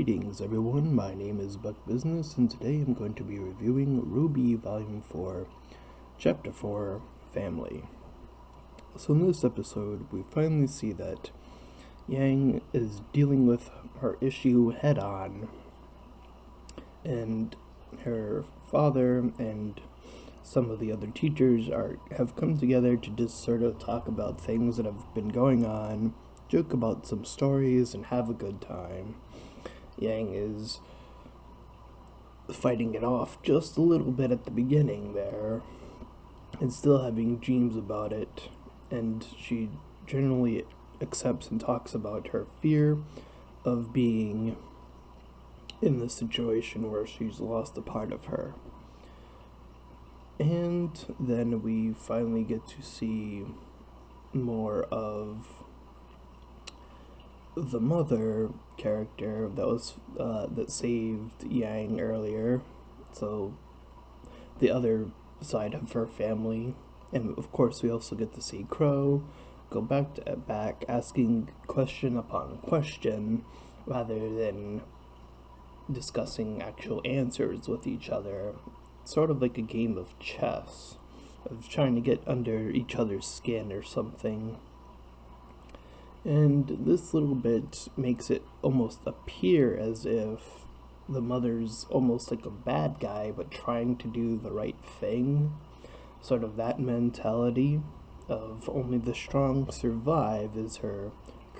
Greetings everyone, my name is Buck Business and today I'm going to be reviewing Rwby Volume 4, Chapter 4, Family. So in this episode, we finally see that Yang is dealing with her issue head-on, and her father and some of the other teachers have come together to just sort of talk about things that have been going on, joke about some stories, and have a good time. Yang is fighting it off just a little bit at the beginning there, and still having dreams about it, and she generally accepts and talks about her fear of being in this situation where she's lost a part of her. And then we finally get to see more of the mother character that saved Yang earlier, so the other side of her family. And of course we also get to see Crow go back asking question upon question rather than discussing actual answers with each other, sort of like a game of chess, of trying to get under each other's skin or something. And this little bit makes it almost appear as if the mother's almost like a bad guy, but trying to do the right thing. Sort of that mentality of only the strong survive is her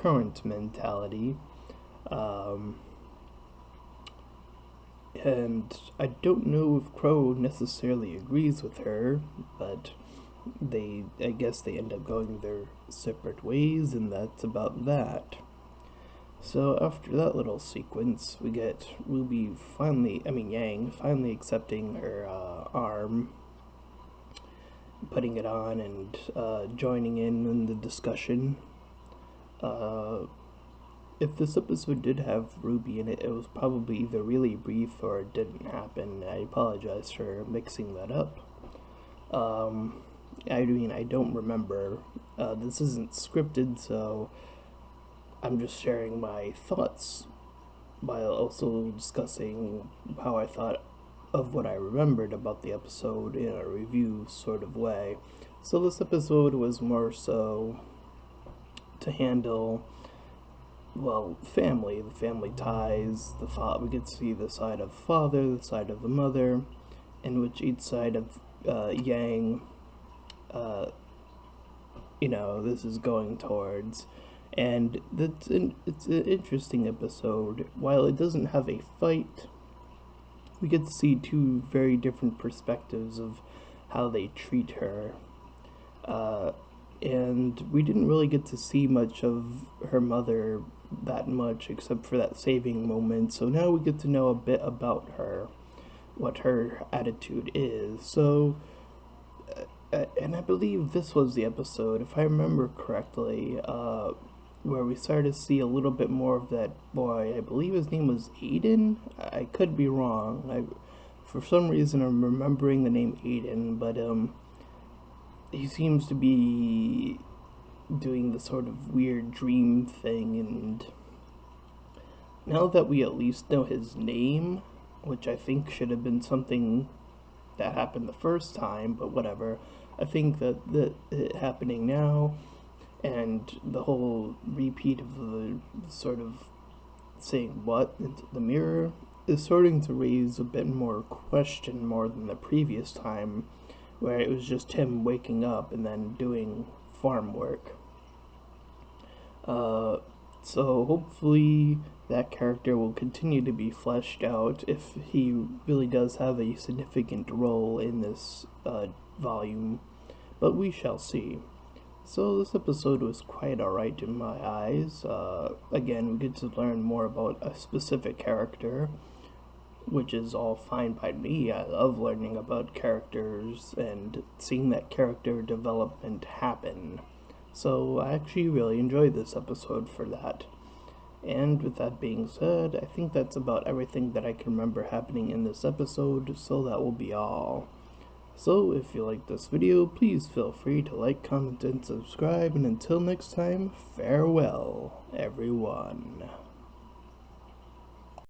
current mentality. And I don't know if Crow necessarily agrees with her, but I guess they end up going their separate ways, and that's about that. So after that little sequence, we get Yang finally accepting her arm, putting it on, and joining in the discussion. If this episode did have Rwby in it, it was probably either really brief or it didn't happen. I apologize for mixing that up. I don't remember. This isn't scripted, so I'm just sharing my thoughts while also discussing how I thought of what I remembered about the episode in a review sort of way. So this episode was more so to handle, well, the family ties. We get to see the side of the father, the side of the mother, in which each side of Yang this is going towards. And it's an interesting episode. While it doesn't have a fight, we get to see two very different perspectives of how they treat her. And we didn't really get to see much of her mother that much, except for that saving moment. So now we get to know a bit about her, what her attitude is. So and I believe this was the episode, if I remember correctly, where we started to see a little bit more of that boy. I believe his name was Aiden. I could be wrong. For some reason I'm remembering the name Aiden, but he seems to be doing the sort of weird dream thing, and now that we at least know his name, which I think should have been something that happened the first time, but whatever. I think that it happening now, and the whole repeat of the sort of saying what into the mirror is starting to raise a bit more question more than the previous time, where it was just him waking up and then doing farm work. So hopefully that character will continue to be fleshed out if he really does have a significant role in this volume, but we shall see. So this episode was quite alright in my eyes. Again, we get to learn more about a specific character, which is all fine by me. I love learning about characters and seeing that character development happen. So I actually really enjoyed this episode for that. And with that being said, I think that's about everything that I can remember happening in this episode, so that will be all. So if you like this video, please feel free to like, comment, and subscribe, and until next time, farewell, everyone.